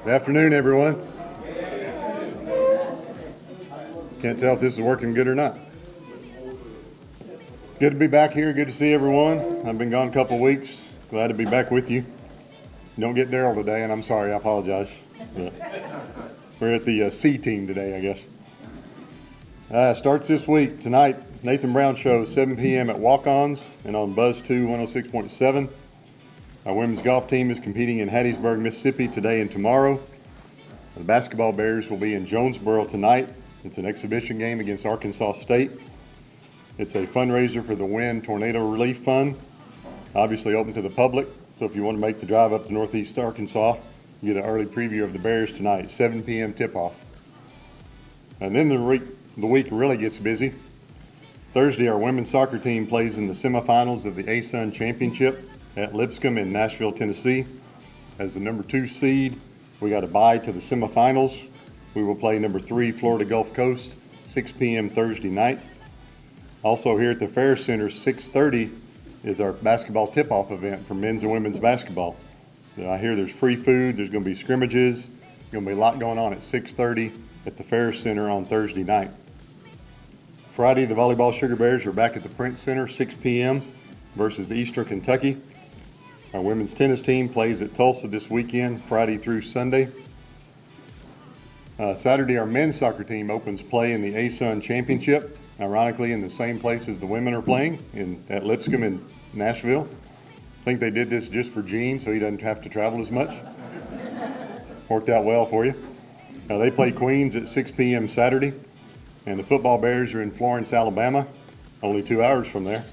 Good afternoon, everyone. Can't tell if this is working good or not. Good to be back here. Good to see everyone. I've been gone a couple weeks. Glad to be back with you. Don't get Daryl today, and I'm sorry. I apologize. But we're at the C team today, I guess. Starts this week. Tonight, Nathan Brown Show, 7 p.m. at Walk-Ons and on Buzz 2 106.7. Our women's golf team is competing in Hattiesburg, Mississippi today and tomorrow. The basketball Bears will be in Jonesboro tonight. It's an exhibition game against Arkansas State. It's a fundraiser for the WIN Tornado Relief Fund, obviously open to the public. So if you want to make the drive up to Northeast Arkansas, you get an early preview of the Bears tonight, 7 p.m. tip-off. And then the week really gets busy. Thursday, our women's soccer team plays in the semifinals of the ASUN Championship at Lipscomb in Nashville, Tennessee. As the number 2 seed, we got a bye to the semifinals. We will play number 3 Florida Gulf Coast, 6 p.m. Thursday night. Also here at the Fair Center, 6:30 is our basketball tip-off event for men's and women's basketball. I hear there's free food, there's going to be scrimmages, there's going to be a lot going on at 6:30 at the Fair Center on Thursday night. Friday, the volleyball Sugar Bears are back at the Print Center, 6 p.m. versus Eastern Kentucky. Our women's tennis team plays at Tulsa this weekend, Friday through Sunday. Saturday, our men's soccer team opens play in the ASUN Championship, ironically in the same place as the women are playing, at Lipscomb in Nashville. I think they did this just for Gene so he doesn't have to travel as much. Worked out well for you. They play Queens at 6 p.m. Saturday, and the football Bears are in Florence, Alabama, only 2 hours from there,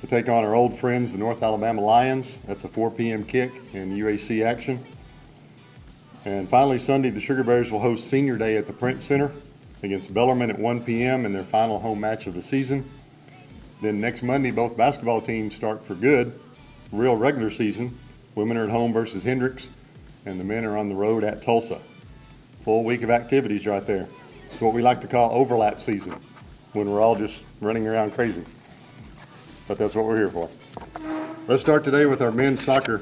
to take on our old friends, the North Alabama Lions. That's a 4 p.m. kick in UAC action. And finally, Sunday, the Sugar Bears will host Senior Day at the Print Center against Bellarmine at 1 p.m. in their final home match of the season. Then next Monday, both basketball teams start for good, real regular season. Women are at home versus Hendricks, and the men are on the road at Tulsa. Full week of activities right there. It's what we like to call overlap season, when we're all just running around crazy. But that's what we're here for. Let's start today with our men's soccer.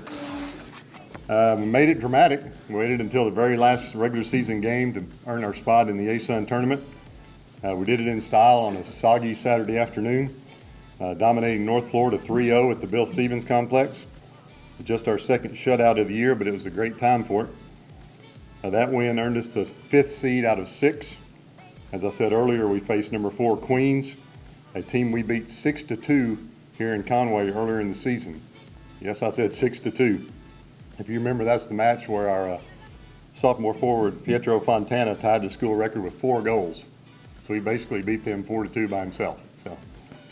We made it dramatic. We waited until the very last regular season game to earn our spot in the ASUN tournament. We did it in style on a soggy Saturday afternoon, dominating North Florida 3-0 at the Bill Stevens Complex. Just our second shutout of the year, but it was a great time for it. That win earned us the 5th seed out of 6. As I said earlier, we faced number 4 Queens, a team we beat 6-2 here in Conway earlier in the season. Yes, I said 6-2. If you remember, that's the match where our sophomore forward, Pietro Fontana, tied the school record with 4 goals. So he basically beat them 4-2 by himself. So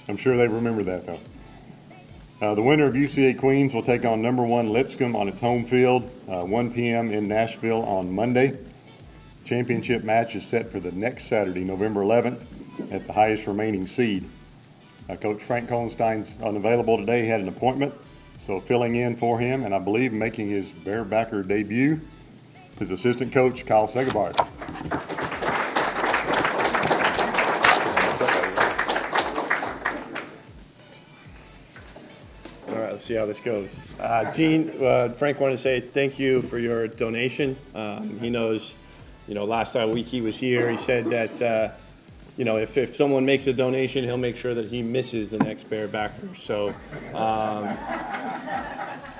I'm sure they remember that, though. The winner of UCA Queens will take on number 1 Lipscomb on its home field, 1 p.m. in Nashville on Monday. Championship match is set for the next Saturday, November 11th, at the highest remaining seed. Coach Frank Kohlenstein's unavailable today. He had an appointment. So filling in for him, and I believe making his barebacker debut, is assistant coach Kyle Segebart. All right, let's see how this goes. Gene, Frank wanted to say thank you for your donation. He knows, last week he was here, he said that, if someone makes a donation, he'll make sure that he misses the next barebacker. So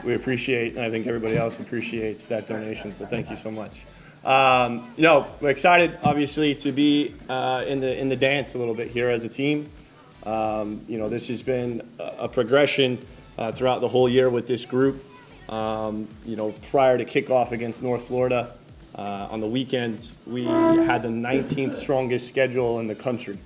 we appreciate, and I think everybody else appreciates that donation. So thank you so much. We're excited, obviously, to be in the dance a little bit here as a team. This has been a progression throughout the whole year with this group. Prior to kickoff against North Florida on the weekend, we had the 19th strongest schedule in the country,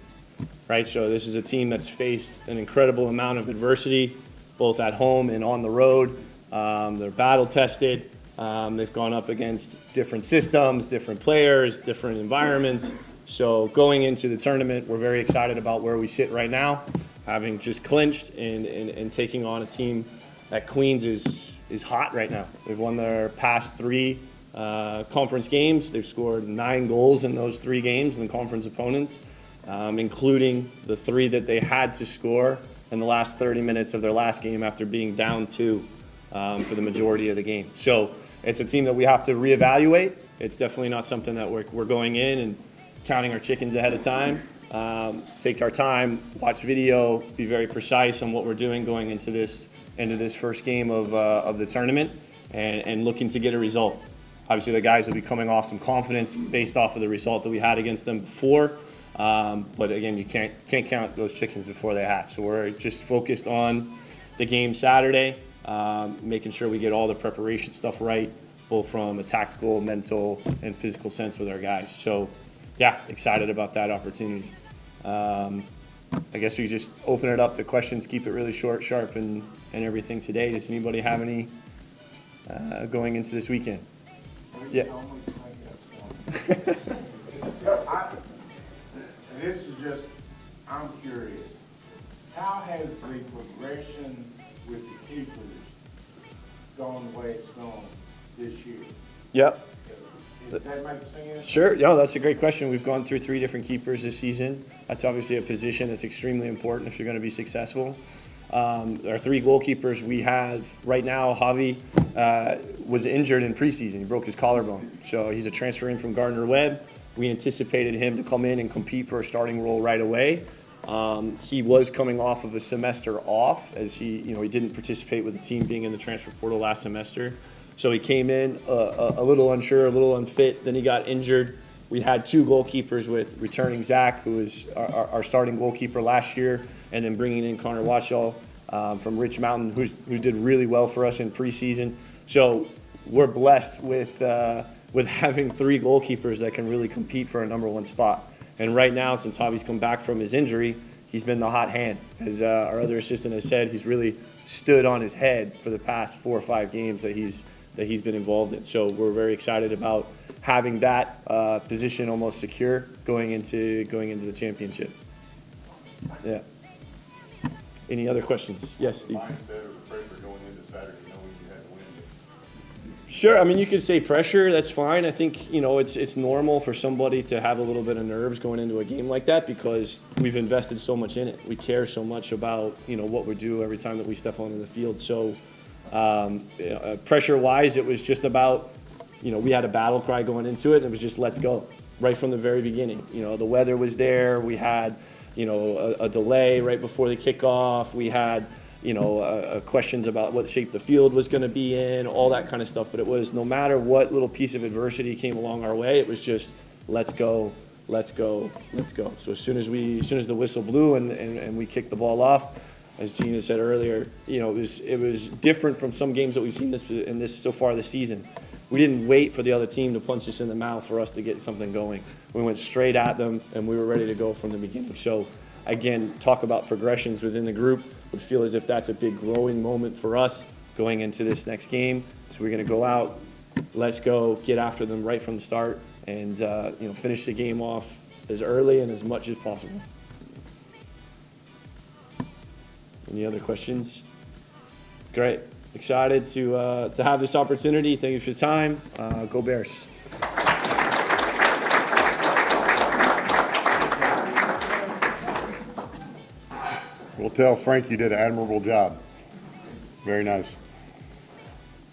right? So this is a team that's faced an incredible amount of adversity, both at home and on the road. They're battle tested. They've gone up against different systems, different players, different environments. So going into the tournament, we're very excited about where we sit right now, having just clinched and taking on a team that Queens is hot right now. They've won their past 3 conference games. They've scored 9 goals in those 3 games in the conference opponents, including the 3 that they had to score in the last 30 minutes of their last game after being down 2 for the majority of the game. So it's a team that we have to reevaluate. It's definitely not something that we're going in and counting our chickens ahead of time. Take our time, watch video, be very precise on what we're doing going into this first game of the tournament, and looking to get a result. Obviously, the guys will be coming off some confidence based off of the result that we had against them before. But again, you can't count those chickens before they hatch. So we're just focused on the game Saturday, making sure we get all the preparation stuff right, both from a tactical, mental, and physical sense with our guys. So, yeah, excited about that opportunity. I guess we just open it up to questions, keep it really short, sharp, and everything today. Does anybody have any going into this weekend? Yeah. This is just, I'm curious, how has the progression with the keepers gone the way it's gone this year? Yep. Does that make sense? Sure. No, that's a great question. We've gone through 3 different keepers this season. That's obviously a position that's extremely important if you're going to be successful. Our 3 goalkeepers we have right now, Javi was injured in preseason. He broke his collarbone. So he's a transfer in from Gardner-Webb. We anticipated him to come in and compete for a starting role right away. He was coming off of a semester off as he didn't participate with the team being in the transfer portal last semester. So he came in a little unsure, a little unfit. Then he got injured. We had 2 goalkeepers with returning Zach, who was our starting goalkeeper last year, and then bringing in Connor Watchall from Rich Mountain, who did really well for us in preseason. So we're blessed with having 3 goalkeepers that can really compete for a number 1 spot. And right now, since Javi's come back from his injury, he's been the hot hand. As our other assistant has said, he's really stood on his head for the past 4 or 5 games that he's been involved in. So we're very excited about having that position almost secure going into the championship. Yeah. Any other questions? Yes, Steve. Mindset or the pressure going into Saturday, knowing you had to win. Sure. I mean, you could say pressure. That's fine. I think it's normal for somebody to have a little bit of nerves going into a game like that because we've invested so much in it. We care so much about what we do every time that we step onto the field. So pressure-wise, it was just about we had a battle cry going into it. And it was just let's go right from the very beginning. The weather was there. We had a delay right before the kickoff. We had questions about what shape the field was going to be in, all that kind of stuff. But it was no matter what little piece of adversity came along our way, it was just let's go, let's go, let's go. So as soon as the whistle blew and we kicked the ball off, as Gina said earlier, it was different from some games that we've seen this so far this season. We didn't wait for the other team to punch us in the mouth for us to get something going. We went straight at them, and we were ready to go from the beginning. So, again, talk about progressions within the group. We feel as if that's a big growing moment for us going into this next game. So we're going to go out, let's go, get after them right from the start, and finish the game off as early and as much as possible. Any other questions? Great. Excited to have this opportunity. Thank you for your time. Go Bears. We'll tell Frank you did an admirable job. Very nice.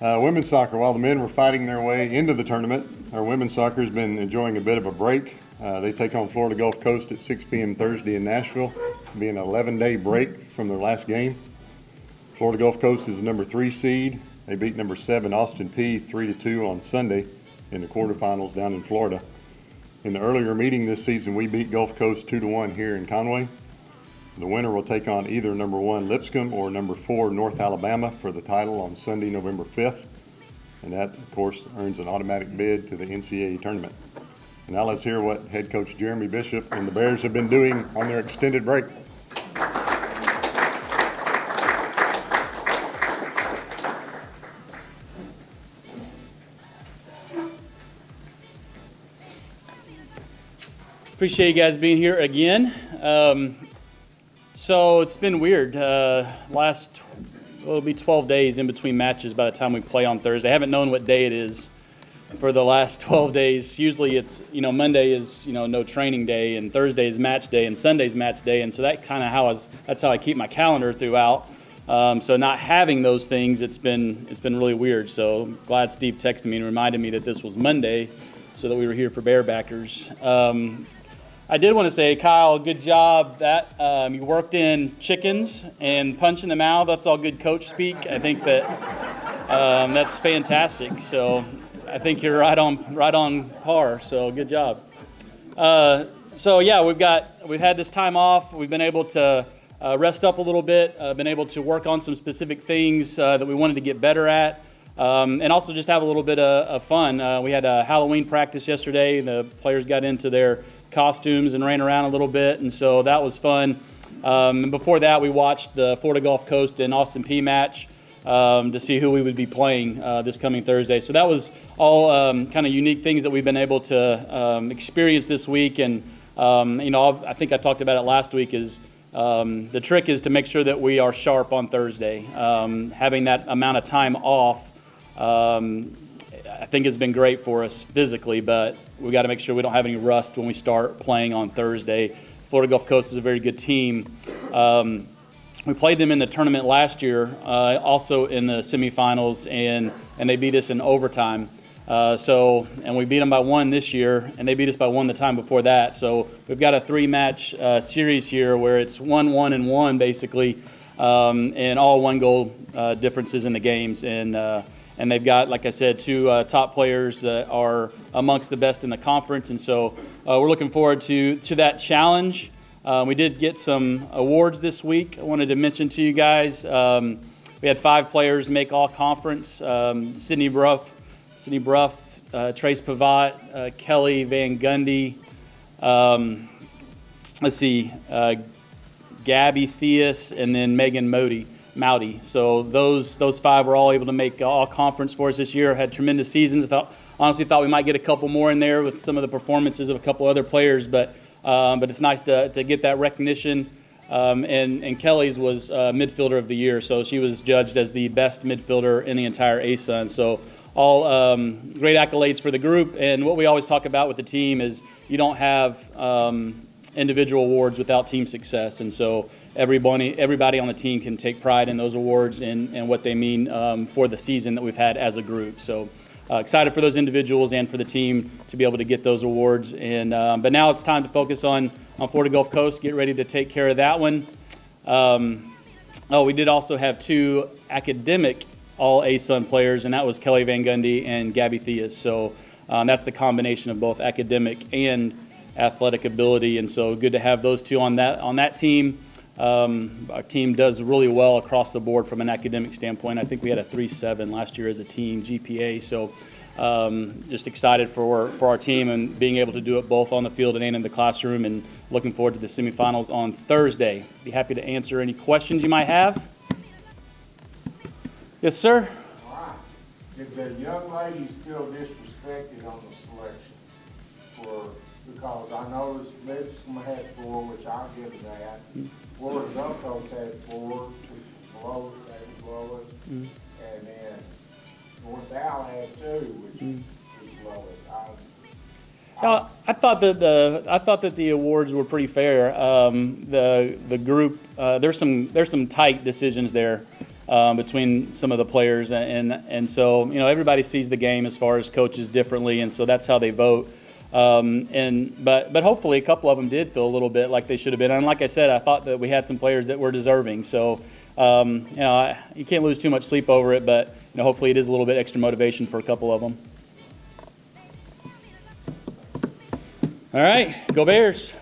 Women's soccer, while the men were fighting their way into the tournament, our women's soccer has been enjoying a bit of a break. They take on Florida Gulf Coast at 6 p.m. Thursday in Nashville. It'll be an 11-day break from their last game. Florida Gulf Coast is the number 3 seed. They beat number 7 Austin Peay 3-2 on Sunday in the quarterfinals down in Florida. In the earlier meeting this season, we beat Gulf Coast 2-1 here in Conway. The winner will take on either number 1 Lipscomb or number 4 North Alabama for the title on Sunday, November 5th. And that, of course, earns an automatic bid to the NCAA tournament. And now let's hear what head coach Jeremy Bishop and the Bears have been doing on their extended break. Appreciate you guys being here again. So it's been weird. It'll be 12 days in between matches by the time we play on Thursday. I haven't known what day it is for the last 12 days. Usually it's, Monday is, no training day, and Thursday is match day, and Sunday's match day, and so that's how I keep my calendar throughout. So not having those things, it's been really weird. So glad Steve texted me and reminded me that this was Monday, so that we were here for Bearbackers. I did want to say, Kyle, good job. That you worked in chickens and punching them out. That's all good coach speak. I think that that's fantastic. So I think you're right on par. So good job. So yeah, we've had this time off. We've been able to rest up a little bit. Been able to work on some specific things that we wanted to get better at, and also just have a little bit of fun. We had a Halloween practice yesterday. The players got into their costumes and ran around a little bit, and so that was fun. And before that, we watched the Florida Gulf Coast and Austin Peay match to see who we would be playing this coming Thursday. So that was all kind of unique things that we've been able to experience this week. And I think I talked about it last week. Is the trick is to make sure that we are sharp on Thursday. Having that amount of time off, I think has been great for us physically, but we got to make sure we don't have any rust when we start playing on Thursday. Florida Gulf Coast is a very good team. We played them in the tournament last year, also in the semifinals, and they beat us in overtime. And we beat them by 1 this year, and they beat us by 1 the time before that. So we've got a 3-match series here where it's 1-1 and 1 basically, and all 1-goal differences in the games. And they've got, like I said, 2 top players that are amongst the best in the conference. And so we're looking forward to that challenge. We did get some awards this week I wanted to mention to you guys. We had 5 players make all conference. Sydney Bruff, Trace Pavat, Kelly Van Gundy, Gabby Theus, and then Megan Mowdy. So those 5 were all able to make all conference for us this year. Had tremendous seasons. Honestly thought we might get a couple more in there with some of the performances of a couple other players, but it's nice to get that recognition. And Kelly's was midfielder of the year, so she was judged as the best midfielder in the entire ASUN. So all great accolades for the group. And what we always talk about with the team is you don't have individual awards without team success. And so everybody on the team can take pride in those awards and what they mean for the season that we've had as a group. So excited for those individuals and for the team to be able to get those awards. And but now it's time to focus on Florida Gulf Coast, get ready to take care of that one. We did also have 2 academic all ASUN players, and that was Kelly Van Gundy and Gabby Theus. So that's the combination of both academic and athletic ability, and so good to have those 2 on that team. Our team does really well across the board from an academic standpoint. I think we had a 3.7 last year as a team GPA, so just excited for our team and being able to do it both on the field and in the classroom, and looking forward to the semifinals on Thursday. Be happy to answer any questions you might have. Yes, sir? All right. Did the young ladies feel disrespected on the selections? Because I noticed Lipscomb had 4, which I'll give them that. Florida Gulf Coast had 4, which is below us. And then North Al had 2, which is below us. I thought that the awards were pretty fair. The group, there's some tight decisions there between some of the players, and so everybody sees the game as far as coaches differently, and so that's how they vote. But hopefully a couple of them did feel a little bit like they should have been. And like I said, I thought that we had some players that were deserving. So you can't lose too much sleep over it, but hopefully it is a little bit extra motivation for a couple of them. All right, go Bears.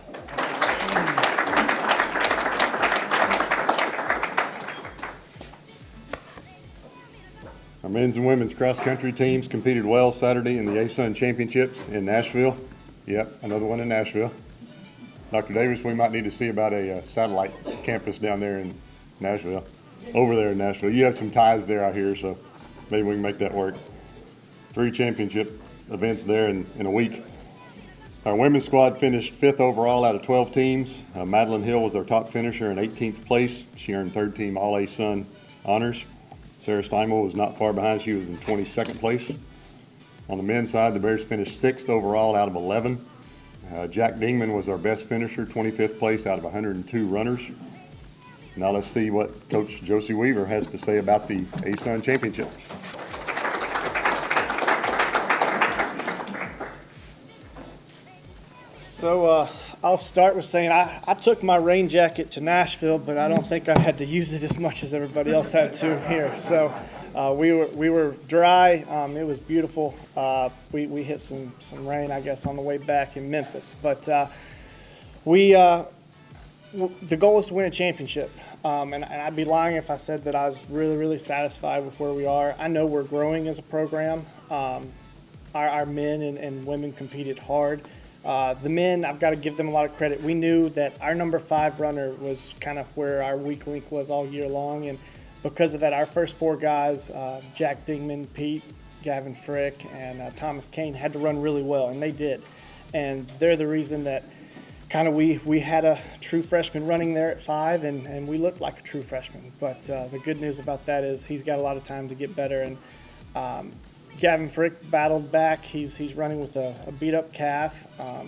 Our men's and women's cross-country teams competed well Saturday in the ASUN Championships in Nashville. Yep, another one in Nashville. Dr. Davis, we might need to see about a satellite campus down there in Nashville, over there in Nashville. You have some ties there, I hear, so maybe we can make that work. 3 championship events there in a week. Our women's squad finished 5th overall out of 12 teams. Madeline Hill was our top finisher in 18th place. She earned 3rd team All-ASUN honors. Sarah Steinmel was not far behind. She was in 22nd place. On the men's side, the Bears finished 6th overall out of 11. Jack Dingman was our best finisher, 25th place out of 102 runners. Now let's see what Coach Josey Weaver has to say about the ASUN Championship. So I'll start with saying I took my rain jacket to Nashville, but I don't think I had to use it as much as everybody else had to here. So we were dry. It was beautiful. We hit some rain, I guess, on the way back in Memphis. But the goal is to win a championship. And I'd be lying if I said that I was really, really satisfied with where we are. I know we're growing as a program. Our men and women competed hard. The men, I've got to give them a lot of credit. We knew that our number 5 runner was kind of where our weak link was all year long, and because of that, our first 4 guys, Jack Dingman, Pete, Gavin Frick, and Thomas Kane, had to run really well, and they did. And they're the reason that kind of we had a true freshman running there at 5, and we looked like a true freshman. But the good news about that is he's got a lot of time to get better, and Gavin Frick battled back. He's running with a beat-up calf.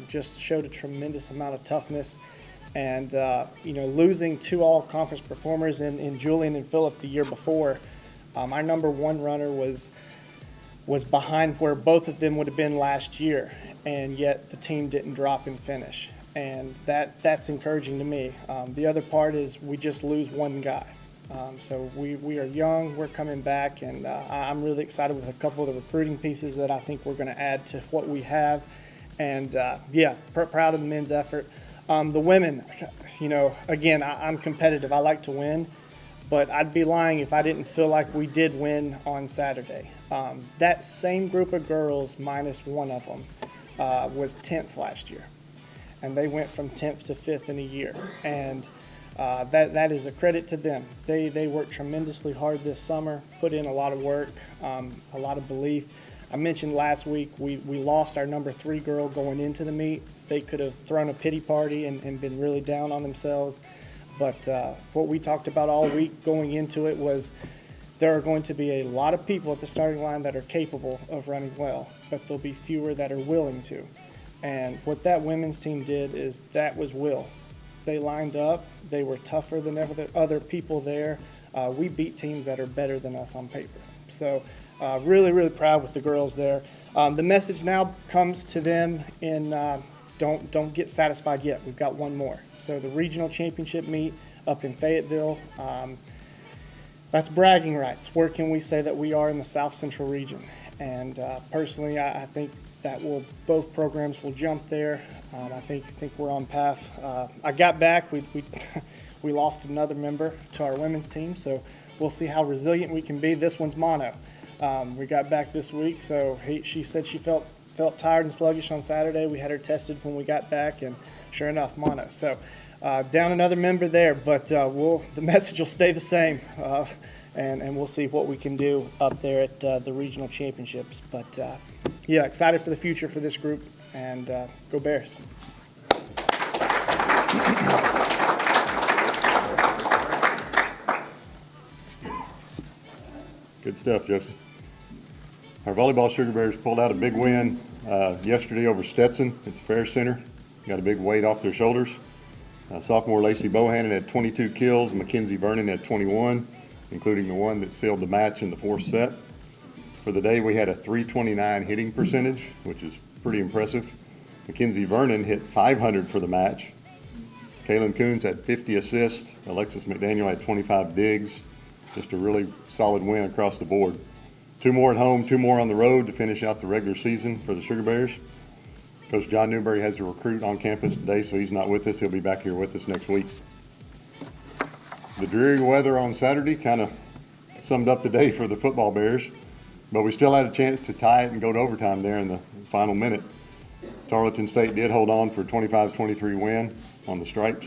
Just showed a tremendous amount of toughness. And, losing 2 all-conference performers in Julian and Phillip the year before, our number 1 runner was behind where both of them would have been last year, and yet the team didn't drop and finish. And that's encouraging to me. The other part is we just lose 1 guy. So we are young, we're coming back, and I'm really excited with a couple of the recruiting pieces that I think we're going to add to what we have. And, proud of the men's effort. The women, again, I'm competitive. I like to win, but I'd be lying if I didn't feel like we did win on Saturday. That same group of girls, minus 1 of them, was 10th last year. And they went from 10th to 5th in a year. And that is a credit to them. They worked tremendously hard this summer, put in a lot of work, a lot of belief. I mentioned last week we lost our number 3 girl going into the meet. They could have thrown a pity party and been really down on themselves. But what we talked about all week going into it was there are going to be a lot of people at the starting line that are capable of running well, but there'll be fewer that are willing to. And what that women's team did is that was will. They lined up. They were tougher than other people there. We beat teams that are better than us on paper. So really, really proud with the girls there. The message now comes to them in don't get satisfied yet. We've got 1 more. So the regional championship meet up in Fayetteville, that's bragging rights. Where can we say that we are in the South Central region? And personally, I think that both programs will jump there. I think we're on path. I got back. We lost another member to our women's team, so we'll see how resilient we can be. This one's mono. We got back this week, so she said she felt tired and sluggish on Saturday. We had her tested when we got back, and sure enough, mono. So down another member there, but the message will stay the same, and we'll see what we can do up there at the regional championships. But excited for the future for this group, and go Bears. Good stuff, Josey. Our volleyball Sugar Bears pulled out a big win yesterday over Stetson at the Fair Center. Got a big weight off their shoulders. Sophomore Lacey Bohannon had 22 kills. Mackenzie Vernon had 21, including the one that sealed the match in the 4th set. For the day, we had a .329 hitting percentage, which is pretty impressive. Mackenzie Vernon hit .500 for the match. Kaylin Coons had 50 assists. Alexis McDaniel had 25 digs. Just a really solid win across the board. 2 more at home, 2 more on the road to finish out the regular season for the Sugar Bears. Coach John Newberry has a recruit on campus today, so he's not with us. He'll be back here with us next week. The dreary weather on Saturday kind of summed up the day for the football Bears, but we still had a chance to tie it and go to overtime there in the final minute. Tarleton State did hold on for a 25-23 win on the Stripes.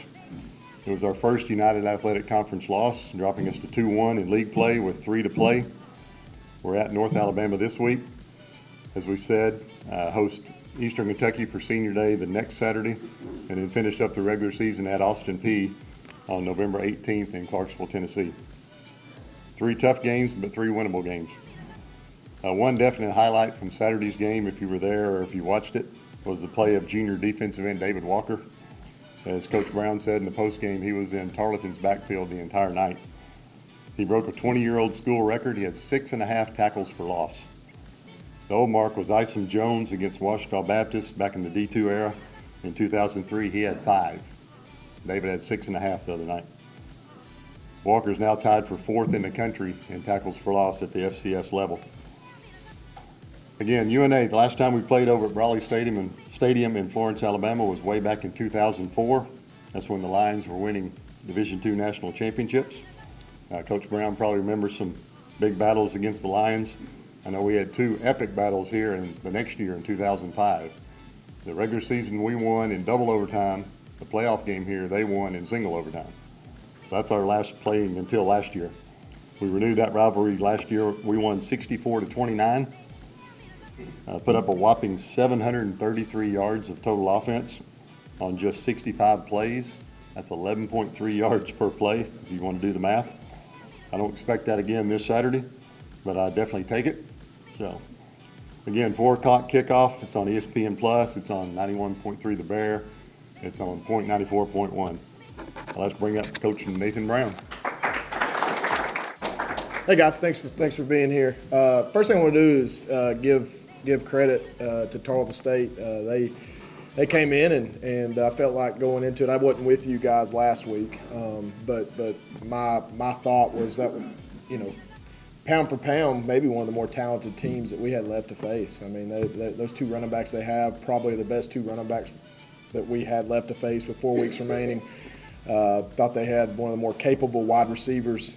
It was our first United Athletic Conference loss, dropping us to 2-1 in league play with 3 to play. We're at North Alabama this week. As we said, host Eastern Kentucky for Senior Day the next Saturday, and then finish up the regular season at Austin Peay on November 18th in Clarksville, Tennessee. 3 tough games, but 3 winnable games. One definite highlight from Saturday's game, if you were there or if you watched it, was the play of junior defensive end David Walker. As Coach Brown said in the postgame, he was in Tarleton's backfield the entire night. He broke a 20-year-old school record. He had 6.5 tackles for loss. The old mark was Isom Jones against Washita Baptist back in the D2 era. In 2003, he had 5. David had 6.5 the other night. Walker's now tied for 4th in the country in tackles for loss at the FCS level. Again, UNA, the last time we played over at Brawley Stadium in Florence, Alabama was way back in 2004. That's when the Lions were winning Division II national championships. Coach Brown probably remembers some big battles against the Lions. I know we had 2 epic battles here in the next year in 2005. The regular season we won in double overtime. The playoff game here, they won in single overtime. So that's our last playing until last year. We renewed that rivalry last year. We won 64-29. Put up a whopping 733 yards of total offense on just 65 plays. That's 11.3 yards per play, if you want to do the math. I don't expect that again this Saturday, but I definitely take it. So, again, 4 o'clock kickoff. It's on ESPN Plus. It's on 91.3 The Bear. It's on point 94.1. Let's bring up Coach Nathan Brown. Hey guys, thanks for being here. First thing I want to do is give credit to Tarleton State. They came in and I felt like going into it. I wasn't with you guys last week, but my thought was that, you know, pound for pound, maybe one of the more talented teams that we had left to face. I mean, those 2 running backs they have, probably the best 2 running backs that we had left to face with 4 weeks remaining. Thought they had one of the more capable wide receivers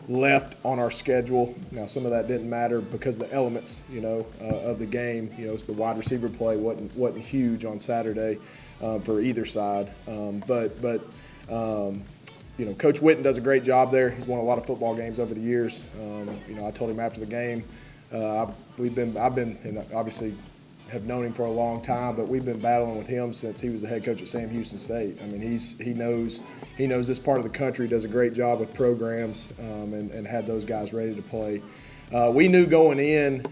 left on our schedule. Now, some of that didn't matter because the elements, you know, of the game, you know, the wide receiver play wasn't huge on Saturday for either side. You know, Coach Witten does a great job there. He's won a lot of football games over the years. You know, I told him after the game, I've been, and obviously have known him for a long time, but we've been battling with him since he was the head coach at Sam Houston State. I mean, he knows this part of the country, does a great job with programs, and had those guys ready to play. We knew going in,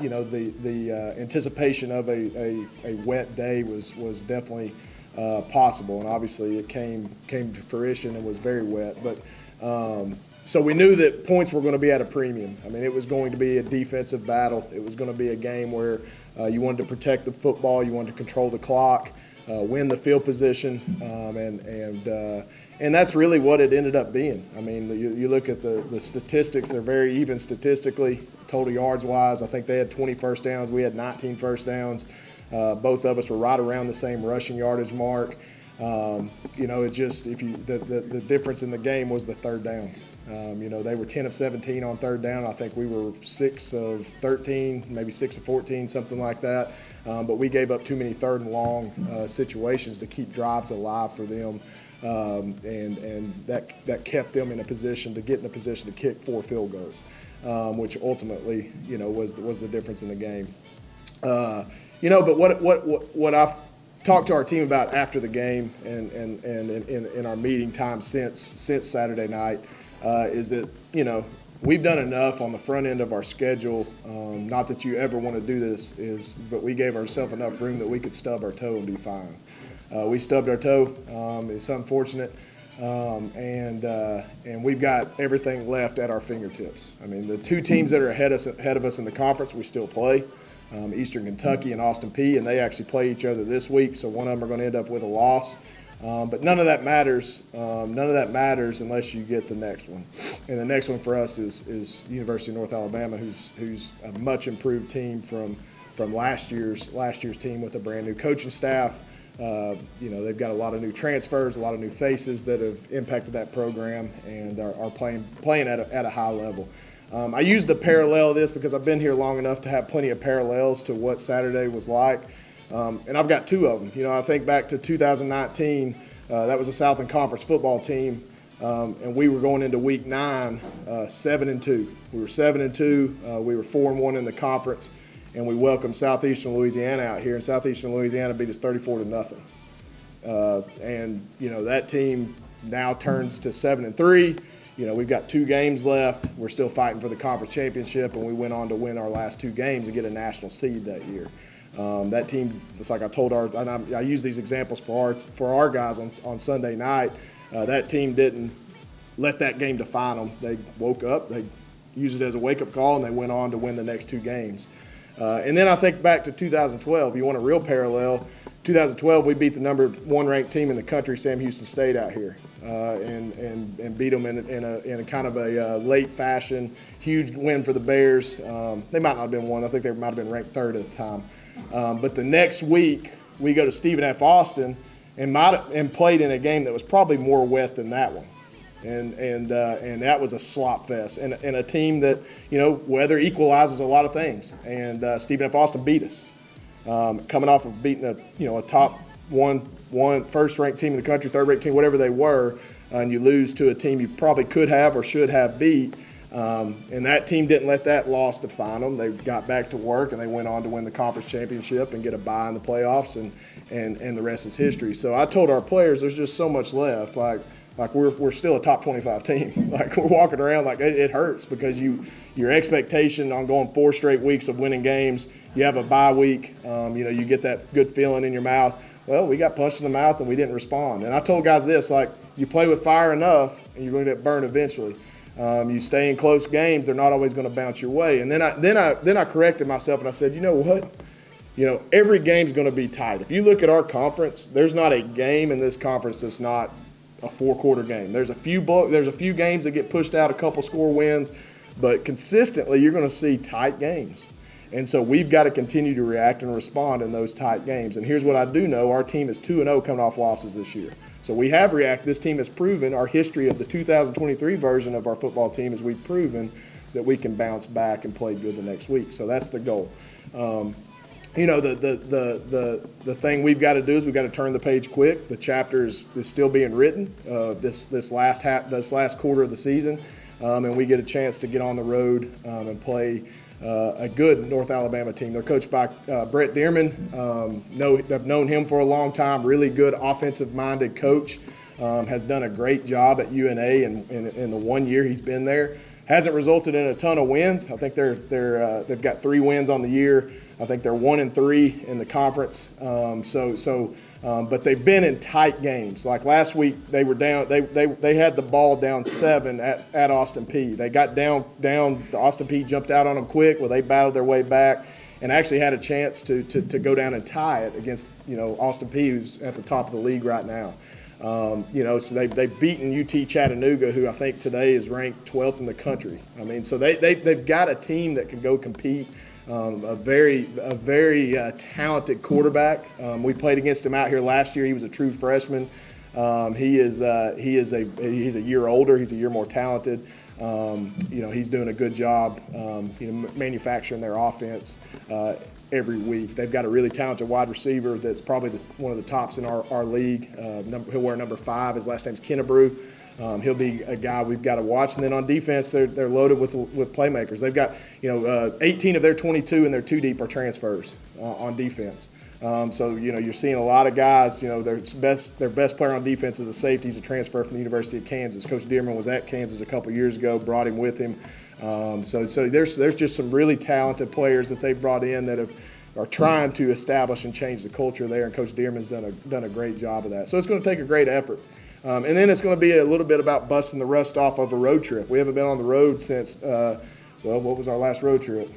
you know, the anticipation of a wet day was definitely possible, and obviously it came to fruition and was very wet. But so we knew that points were going to be at a premium. I mean, it was going to be a defensive battle. It was going to be a game where you wanted to protect the football, you wanted to control the clock, win the field position, and that's really what it ended up being. I mean, you look at the statistics; they're very even statistically, total yards wise. I think they had 20 first downs, we had 19 first downs. Both of us were right around the same rushing yardage mark. You know, it just the difference in the game was the third downs. You know, they were 10 of 17 on third down. I think we were 6 of 13, maybe 6 of 14, something like that. But we gave up too many third and long situations to keep drives alive for them, and that kept them in a position to kick 4 field goals, which ultimately, you know, was the difference in the game. You know, but what I've talked to our team about after the game and in our meeting time since Saturday night is that, you know, we've done enough on the front end of our schedule. Not that you ever want to do this, but we gave ourselves enough room that we could stub our toe and be fine. We stubbed our toe. It's unfortunate. And we've got everything left at our fingertips. I mean, the 2 teams that are ahead of us in the conference, we still play. Eastern Kentucky and Austin Peay, and they actually play each other this week, so one of them are going to end up with a loss. But none of that matters. None of that matters unless you get the next one. And the next one for us is University of North Alabama, who's a much improved team from last year's team with a brand new coaching staff. You know, they've got a lot of new transfers, a lot of new faces that have impacted that program and are playing at a high level. I use the parallel of this because I've been here long enough to have plenty of parallels to what Saturday was like. And I've got 2 of them. You know, I think back to 2019, that was a Southern Conference football team, and we were going into week 9, 7-2. We were 7-2. We were 4-1 in the conference, and we welcomed Southeastern Louisiana out here, and Southeastern Louisiana beat us 34-0. And, you know, that team now turns to 7-3. You know, we've got 2 games left. We're still fighting for the conference championship, and we went on to win our last 2 games and get a national seed that year. That team, it's like I told I use these examples for our guys on Sunday night. That team didn't let that game define them. They woke up, they used it as a wake-up call, and they went on to win the next 2 games. And then I think back to 2012. You want a real parallel. 2012, we beat the number 1 ranked team in the country, Sam Houston State, out here, and beat them in a kind of a late fashion. Huge win for the Bears. They might not have been 1. I think they might have been ranked 3rd at the time. But the next week, we go to Stephen F. Austin and played in a game that was probably more wet than that one. And that was a slop fest, and a team that, weather equalizes a lot of things. And Stephen F. Austin beat us, coming off of beating a top one first-ranked team in the country, third-ranked team, whatever they were, and you lose to a team you probably could have or should have beat. And that team didn't let that loss define them. They got back to work, and they went on to win the conference championship and get a bye in the playoffs, and the rest is history. So I told our players, there's just so much left. Like we're still a top 25 team. Like we're walking around like it hurts because your expectation on going 4 straight weeks of winning games, you have a bye week, you get that good feeling in your mouth. Well, we got punched in the mouth and we didn't respond. And I told guys this, like, you play with fire enough and you're going to get burned eventually. You stay in close games, they're not always going to bounce your way. And then I corrected myself and I said, you know what? Every game's going to be tight. If you look at our conference, there's not a game in this conference that's not a 4-quarter game. There's a few games that get pushed out, a couple score wins, but consistently you're going to see tight games. And so we've got to continue to react and respond in those tight games. And here's what I do know. Our team is 2-0 coming off losses this year. So we have reacted. This team has proven, our history of the 2023 version of our football team is we've proven that we can bounce back and play good the next week. So that's the goal. The thing we've got to do is we've got to turn the page quick. The chapter is still being written this last quarter of the season, and we get a chance to get on the road and play a good North Alabama team. They're coached by Brett Dearman. I've known him for a long time. Really good offensive-minded coach. Has done a great job at UNA in the 1 year he's been there. Hasn't resulted in a ton of wins. I think they've got 3 wins on the year. I think they're 1-3 in the conference. But they've been in tight games. Like last week, they were down. They had the ball down 7 at Austin Peay. They got down. Austin Peay jumped out on them quick. Well, they battled their way back and actually had a chance to go down and tie it against Austin Peay, who's at the top of the league right now. So they've beaten UT Chattanooga, who I think today is ranked 12th in the country. I mean, so they've got a team that can go compete. A very talented quarterback. We played against him out here last year. He was a true freshman. He's a year older. He's a year more talented. He's doing a good job, manufacturing their offense every week. They've got a really talented wide receiver that's probably one of the tops in our league. He'll wear number 5. His last name's Kennebrew. He'll be a guy we've got to watch. And then on defense, they're loaded with playmakers. They've got 18 of their 22 and their 2 deep are transfers on defense. So you're seeing a lot of guys. Their best player on defense is a safety. He's a transfer from the University of Kansas. Coach Dearman was at Kansas a couple years ago. Brought him with him. So there's just some really talented players that they've brought in that are trying to establish and change the culture there. And Coach Dearman's done a great job of that. So it's going to take a great effort. And then it's going to be a little bit about busting the rust off of a road trip. We haven't been on the road since, what was our last road trip?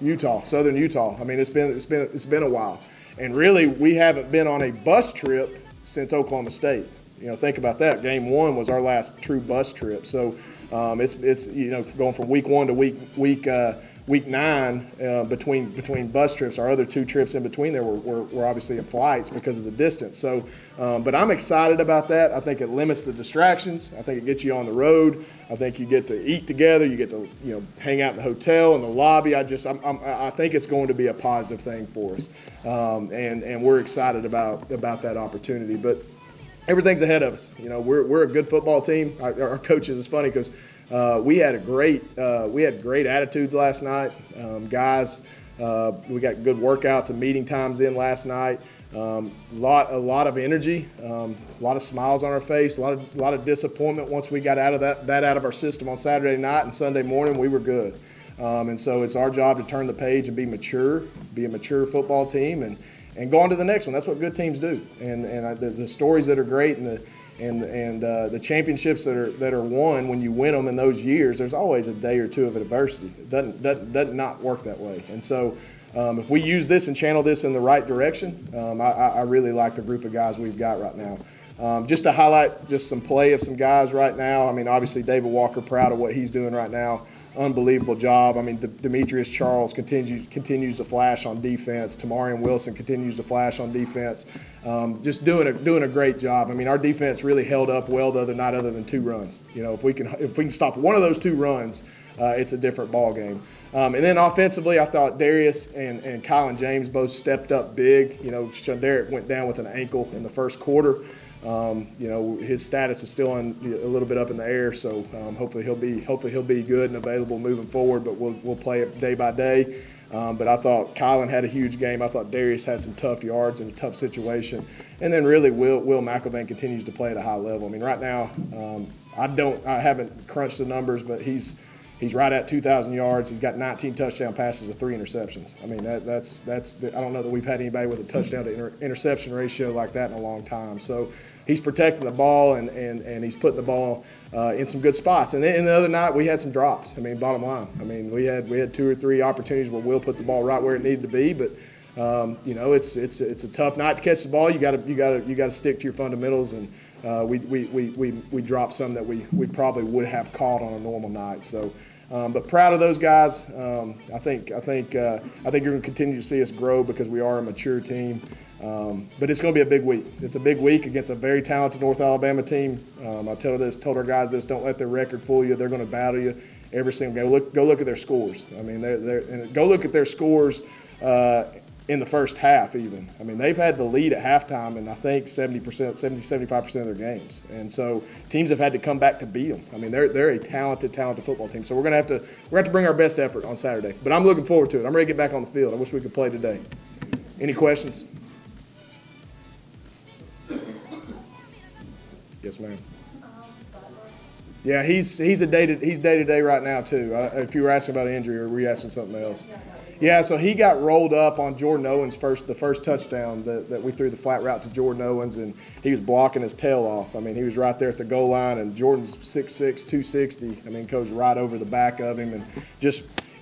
Utah, southern Utah. I mean, it's been a while. And really, we haven't been on a bus trip since Oklahoma State. Think about that. Game 1 was our last true bus trip. So it's going from week 1 to week 9 between bus trips. Our other 2 trips in between there were obviously in flights because of the distance. So, but I'm excited about that. I think it limits the distractions. I think it gets you on the road. I think you get to eat together. You get to hang out in the hotel, in the lobby. I think it's going to be a positive thing for us, and we're excited about that opportunity. But everything's ahead of us. We're a good football team. Our coaches, it's funny because we had great attitudes last night. Guys, we got good workouts and meeting times in last night. A lot of energy, a lot of smiles on our face, a lot of disappointment once we got out of that out of our system on Saturday night and Sunday morning. We were good. And so it's our job to turn the page and be a mature football team, and go on to the next one. That's what good teams do. And the stories that are great and the championships that are won when you win them in those years, there's always a day or two of adversity. It doesn't not work that way. And so if we use this and channel this in the right direction, I really like the group of guys we've got right now. Just to highlight just some play of some guys right now. I mean, obviously David Walker, proud of what he's doing right now. Unbelievable job. I mean, Demetrius Charles continues to flash on defense. Tamarian Wilson continues to flash on defense. Just doing a great job. I mean, our defense really held up well the other night, other than 2 runs. You know, if we can stop one of those 2 runs, it's a different ball game. And then offensively, I thought Darius and Kylan James both stepped up big. You know, Shunderick went down with an ankle in the first quarter. You know, his status is still a little bit up in the air, so hopefully he'll be good and available moving forward. But we'll play it day by day. But I thought Kylan had a huge game. I thought Darius had some tough yards in a tough situation, and then really Will McElvain continues to play at a high level. I mean, right now I haven't crunched the numbers, but he's right at 2,000 yards. He's got 19 touchdown passes with 3 interceptions. I mean, that's I don't know that we've had anybody with a touchdown to interception ratio like that in a long time. So he's protecting the ball and he's putting the ball in some good spots. And then the other night we had some drops. I mean, bottom line. I mean, we had 2 or 3 opportunities where Will put the ball right where it needed to be, but you know, it's a tough night to catch the ball. You got to stick to your fundamentals, and we dropped some that we probably would have caught on a normal night. So. But proud of those guys. I think you're going to continue to see us grow because we are a mature team. But it's going to be a big week. It's a big week against a very talented North Alabama team. I told our guys this: don't let their record fool you. They're going to battle you every single game. Go look at their scores. I mean, and go look at their scores in the first half even. I mean, they've had the lead at halftime in I think 75% of their games. And so teams have had to come back to beat them. I mean, they're a talented football team. So we're going to have to bring our best effort on Saturday. But I'm looking forward to it. I'm ready to get back on the field. I wish we could play today. Any questions? Yes, ma'am. Yeah, he's day to day right now too. If you were asking about injury, or were you asking something else? Yeah, so he got rolled up on Jordan Owens' the first touchdown that we threw the flat route to Jordan Owens, and he was blocking his tail off. I mean, he was right there at the goal line, and Jordan's 6'6", 260. I mean, goes right over the back of him, and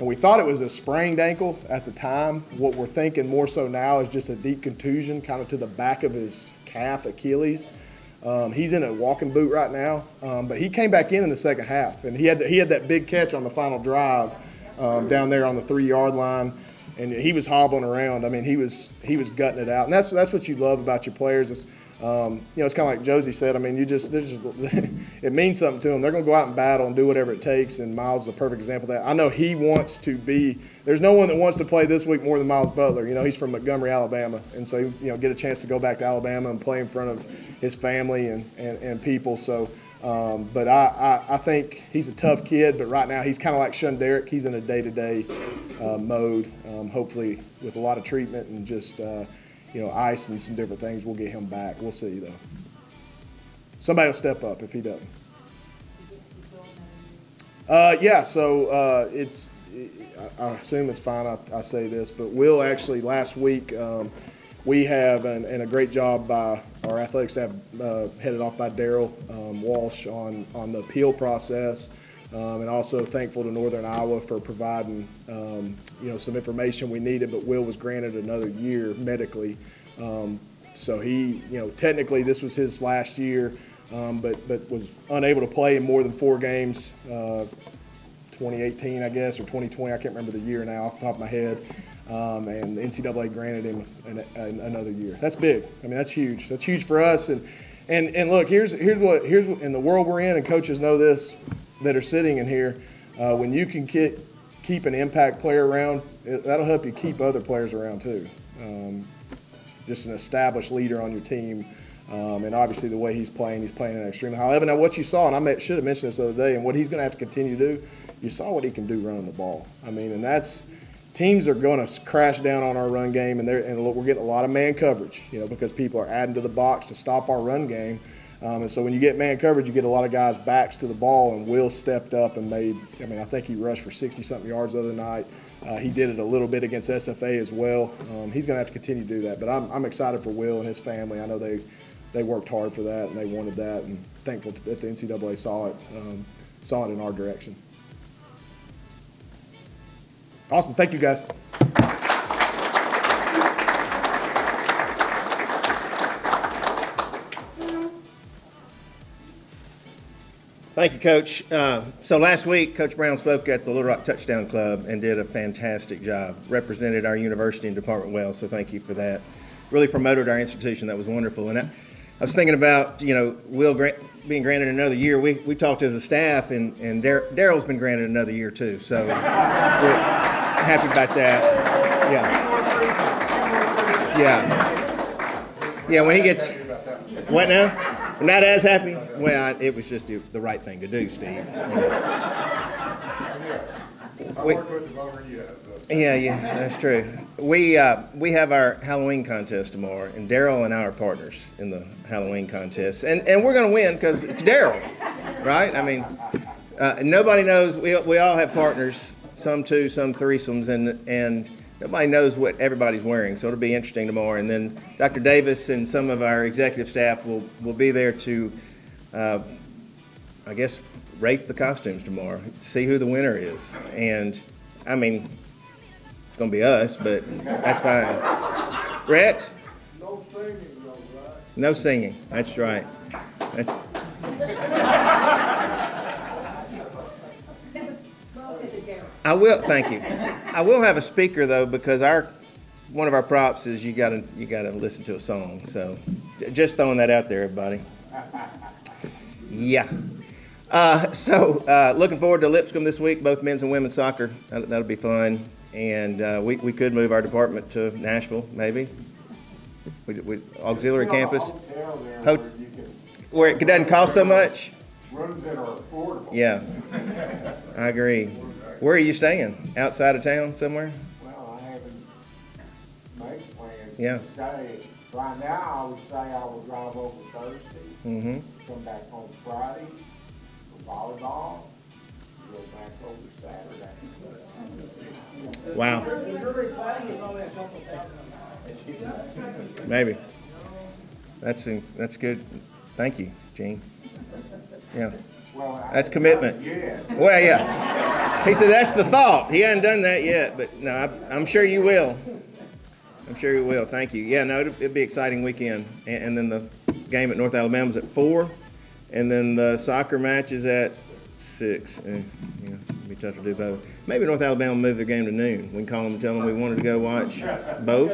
we thought it was a sprained ankle at the time. What we're thinking more so now is just a deep contusion kind of to the back of his calf, Achilles. He's in a walking boot right now, but he came back in the second half, and he had that big catch on the final drive down there on the 3-yard line, and he was hobbling around. I mean, he was gutting it out, and that's what you love about your players. It's, you know, it's kind of like Josey said. I mean, it means something to them. They're going to go out and battle and do whatever it takes, and Miles is a perfect example of that. I know he wants to be. There's no one that wants to play this week more than Miles Butler. You know, he's from Montgomery, Alabama, and so, you know, get a chance to go back to Alabama and play in front of his family and people. So, but I think he's a tough kid, but right now he's kind of like Shunderick. He's in a day-to-day mode. Hopefully, with a lot of treatment and just you know, ice and some different things, we'll get him back. We'll see, though. Somebody will step up if he doesn't. Yeah, so I assume it's fine I say this, but Will actually last week we have, and a great job by our athletic staff, headed off by Daryl Walsh on the appeal process, and also thankful to Northern Iowa for providing you know, some information we needed. But Will was granted another year medically, so he, you know, technically this was his last year, but was unable to play in more than 4 games. 2018, I guess, or 2020, I can't remember the year now off the top of my head. And the NCAA granted him another year. That's big. I mean, that's huge. That's huge for us. And look, here's what in the world we're in, and coaches know this that are sitting in here. When you can keep an impact player around, that'll help you keep other players around too. Just an established leader on your team. And obviously the way he's playing at an extremely high level. Now, what you saw, and I should have mentioned this the other day, and what he's going to have to continue to do, you saw what he can do running the ball. I mean, and that's teams are going to crash down on our run game, and look, we're getting a lot of man coverage, you know, because people are adding to the box to stop our run game. And so when you get man coverage, you get a lot of guys' backs to the ball, and Will stepped up and made, I think he rushed for 60-something yards the other night. He did it a little bit against SFA as well. He's going to have to continue to do that. But I'm excited for Will and his family. I know they worked hard for that, and they wanted that, and thankful that the NCAA saw it in our direction. Awesome. Thank you, guys. Thank you, Coach. So last week, Coach Brown spoke at the Little Rock Touchdown Club and did a fantastic job. Represented our university and department well, so thank you for that. Really promoted our institution. That was wonderful. And I was thinking about, Will being granted another year. We talked as a staff, and Daryl's been granted another year too. So we're happy about that. Yeah, when he gets, what now? Not as happy? Well, it was just the right thing to do, Steve. I worked with him longer than you have. Yeah, that's true. We have our Halloween contest tomorrow, and Daryl and I are partners in the Halloween contest. And we're going to win because it's Daryl, right? I mean, nobody knows. We all have partners, some two, some threesomes, and nobody knows what everybody's wearing, so it'll be interesting tomorrow. And then Dr. Davis and some of our executive staff will be there to, rate the costumes tomorrow, see who the winner is. And, it's going to be us, but that's fine. Rex? No singing, though, right? No singing, that's right. I will, thank you. I will have a speaker though, because one of our props is you gotta listen to a song. So just throwing that out there, everybody. Yeah. Looking forward to Lipscomb this week, both men's and women's soccer. That'll be fun. And we could move our department to Nashville, maybe. We auxiliary campus. Where it doesn't cost so much. Rooms that are affordable. Yeah, I agree. Where are you staying? Outside of town somewhere? Well, I haven't made plans Yeah. to stay. Right now, I would say I will drive over Thursday, come back home Friday for volleyball, go back over Saturday. Wow. Maybe. That's good. Thank you, Gene. Yeah. Well, That's commitment. Yeah. Well, yeah. He said that's the thought. He hasn't done that yet, but no, I'm sure you will. I'm sure you will. Thank you. Yeah, no, it'll be an exciting weekend. And then the game at North Alabama's at 4, and then the soccer match is at 6. It'll be tough to do both. Maybe North Alabama will move their game to noon. We can call them and tell them we wanted to go watch both.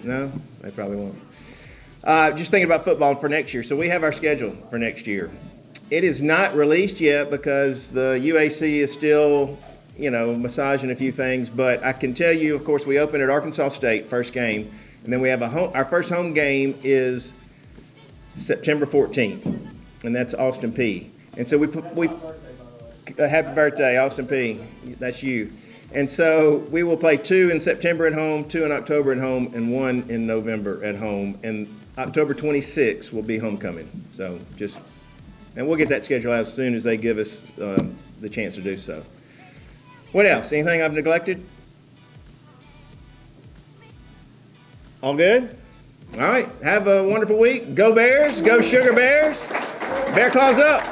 No, they probably won't. Just thinking about football for next year. So we have our schedule for next year. It is not released yet because the UAC is still, massaging a few things. But I can tell you, of course, we open at Arkansas State, first game. And then we have our first home game is September 14th. And that's Austin Peay. And so we happy birthday, Austin Peay. That's you. And so we will play 2 in September at home, 2 in October at home, and 1 in November at home. And October 26th will be homecoming. So and we'll get that schedule out as soon as they give us the chance to do so. What else? Anything I've neglected? All good? All right. Have a wonderful week. Go Bears. Go Sugar Bears. Bear Claws up.